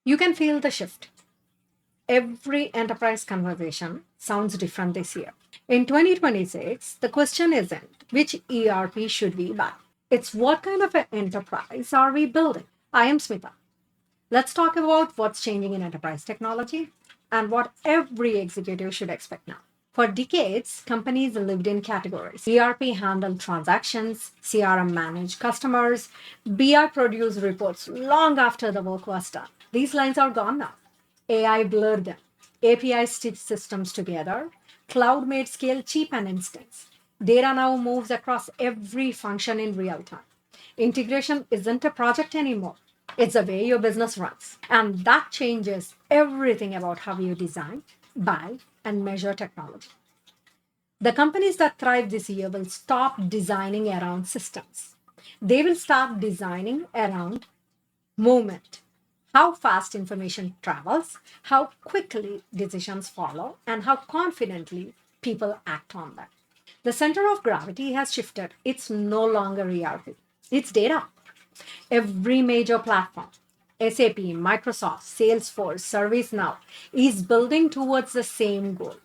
You can feel the shift. Every enterprise conversation sounds different this year. In 2026, the question isn't which ERP should we buy? It's what kind of an enterprise are we building? I am Smita. Let's talk about what's changing in enterprise technology and what every executive should expect now. For decades, companies lived in categories. ERP handled transactions, CRM managed customers, BI produced reports long after the work was done. These lines are gone now. AI blurred them. API stitched systems together. Cloud made scale cheap and instant. Data now moves across every function in real time. Integration isn't a project anymore. It's the way your business runs. And that changes everything about how you design, buy, and measure technology. The companies that thrive this year will stop designing around systems. They will start designing around movement, how fast information travels, how quickly decisions follow, and how confidently people act on them. The center of gravity has shifted. It's no longer ERP, it's data. Every major platform, SAP, Microsoft, Salesforce, ServiceNow, is building towards the same goal: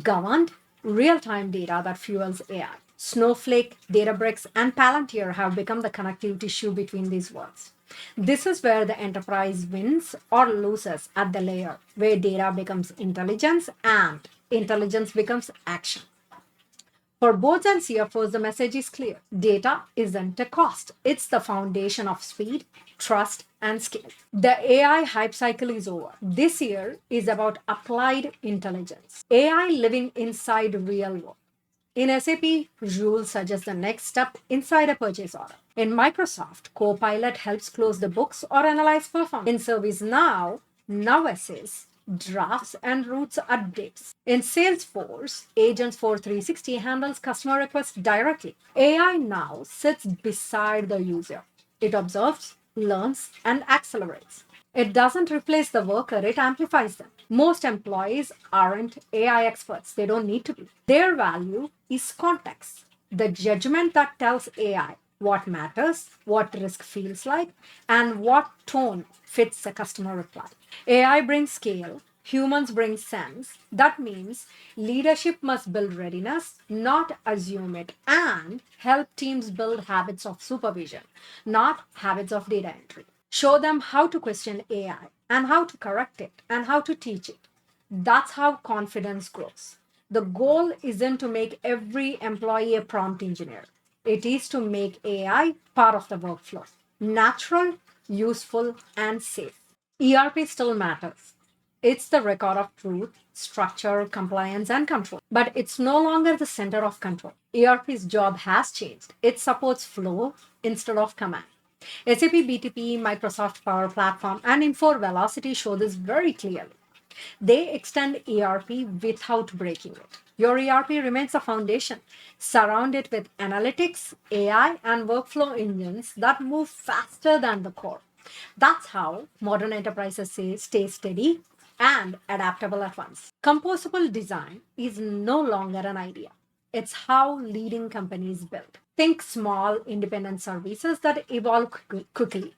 governed, real time data that fuels AI. Snowflake, Databricks, and Palantir have become the connective tissue between these worlds. This is where the enterprise wins or loses at the layer where data becomes intelligence and intelligence becomes action. For boards and CFOs, the message is clear. Data isn't a cost, it's the foundation of speed, trust, and scale. The AI hype cycle is over. This year is about applied intelligence, AI living inside real world. In SAP, rules suggest the next step inside a purchase order. In Microsoft, Copilot helps close the books or analyze performance. In ServiceNow, Now Assist drafts and routes updates. In Salesforce, Agents for 360 handles customer requests directly. AI now sits beside the user. It observes, learns, and accelerates. It doesn't replace the worker, it amplifies them. Most employees aren't AI experts, they don't need to be. Their value is context, the judgment that tells AI what matters, what risk feels like, and what tone fits a customer reply. AI brings scale, humans bring sense. That means leadership must build readiness, not assume it, and help teams build habits of supervision, not habits of data entry. Show them how to question AI and how to correct it and how to teach it. That's how confidence grows. The goal isn't to make every employee a prompt engineer, it is to make AI part of the workflow, natural, useful, and safe. ERP still matters. It's the record of truth, structure, compliance, and control. But it's no longer the center of control. ERP's job has changed. It supports flow instead of command. SAP BTP, Microsoft Power Platform, and Infor Velocity show this very clearly. They extend ERP without breaking it. Your ERP remains the foundation. Surround it with analytics, AI, and workflow engines that move faster than the core. That's how modern enterprises stay steady and adaptable at once. Composable design is no longer an idea. It's how leading companies build. Think small, independent services that evolve quickly.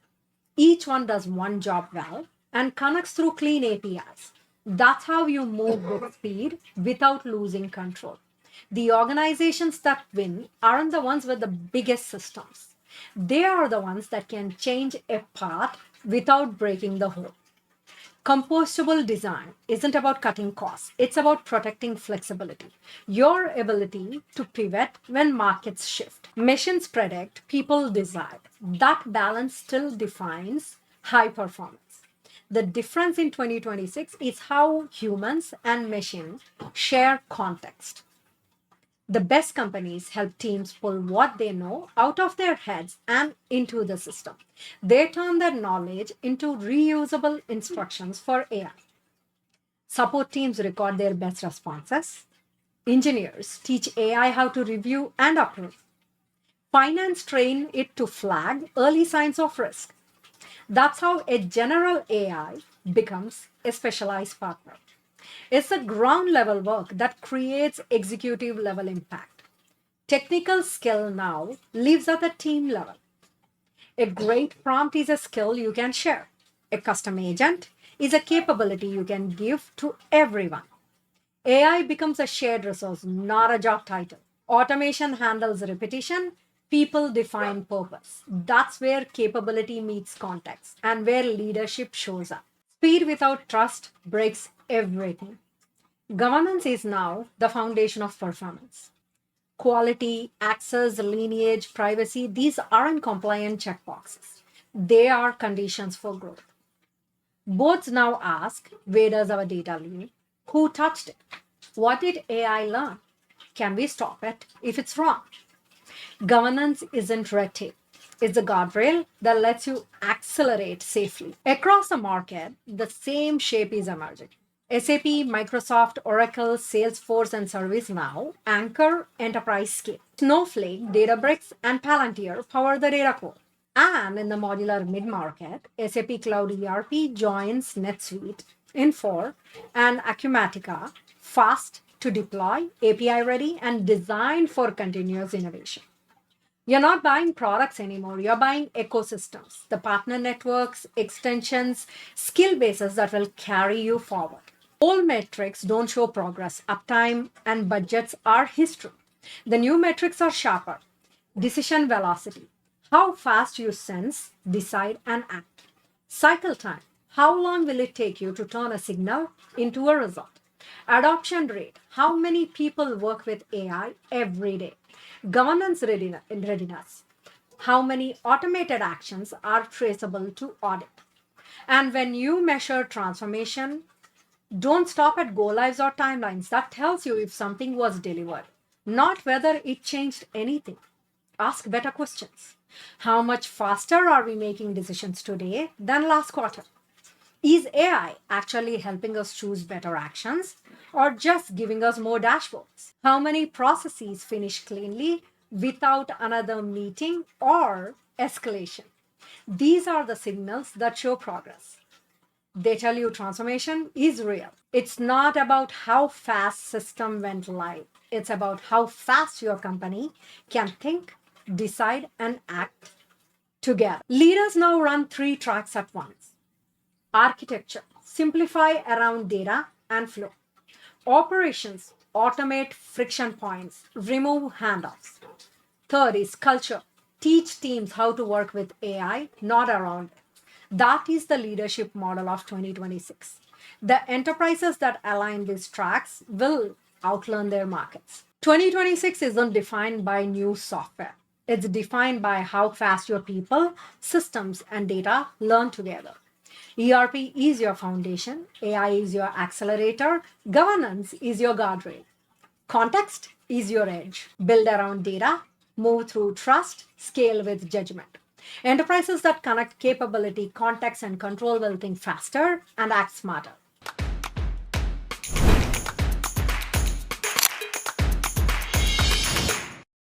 Each one does one job well and connects through clean APIs. That's how you move with speed without losing control. The organizations that win aren't the ones with the biggest systems. They are the ones that can change a part without breaking the whole. Compostable design isn't about cutting costs, it's about protecting flexibility. Your ability to pivot when markets shift. Machines predict, people decide. That balance still defines high performance. The difference in 2026 is how humans and machines share context. The best companies help teams pull what they know out of their heads and into the system. They turn their knowledge into reusable instructions for AI. Support teams record their best responses. Engineers teach AI how to review and approve. Finance train it to flag early signs of risk. That's how a general AI becomes a specialized partner. It's the ground level work that creates executive level impact. Technical skill now lives at the team level. A great prompt is a skill you can share. A custom agent is a capability you can give to everyone. AI becomes a shared resource, not a job title. Automation handles repetition, people define purpose. That's where capability meets context and where leadership shows up. Speed without trust breaks everything. Governance is now the foundation of performance. Quality, access, lineage, privacy, these aren't compliant checkboxes. They are conditions for growth. Boards now ask, where does our data live? Who touched it? What did AI learn? Can we stop it if it's wrong? Governance isn't red tape. It's a guardrail that lets you accelerate safely. Across the market, the same shape is emerging. SAP, Microsoft, Oracle, Salesforce, and ServiceNow anchor enterprise scale. Snowflake, Databricks, and Palantir power the data core. And in the modular mid-market, SAP Cloud ERP joins NetSuite, Infor, and Acumatica, fast to deploy, API ready, and designed for continuous innovation. You're not buying products anymore. You're buying ecosystems, the partner networks, extensions, skill bases that will carry you forward. Old metrics don't show progress. Uptime and budgets are history. The new metrics are sharper. Decision velocity, how fast you sense, decide, and act. Cycle time, how long will it take you to turn a signal into a result? Adoption rate, how many people work with AI every day? Governance readiness, how many automated actions are traceable to audit? And when you measure transformation, don't stop at go lives or timelines. That tells you if something was delivered, not whether it changed anything. Ask better questions. How much faster are we making decisions today than last quarter? Is AI actually helping us choose better actions or just giving us more dashboards? How many processes finish cleanly without another meeting or escalation? These are the signals that show progress. They tell you transformation is real. It's not about how fast system went live. It's about how fast your company can think, decide, and act together. Leaders now run three tracks at once. Architecture, simplify around data and flow. Operations, automate friction points, remove handoffs. Third is culture, teach teams how to work with AI, not around it. That is the leadership model of 2026. The enterprises that align these tracks will outlearn their markets. 2026 isn't defined by new software. It's defined by how fast your people, systems, and data learn together. ERP is your foundation, AI is your accelerator, governance is your guardrail, context is your edge. Build around data, move through trust, scale with judgment. Enterprises that connect capability, context, and control will think faster and act smarter.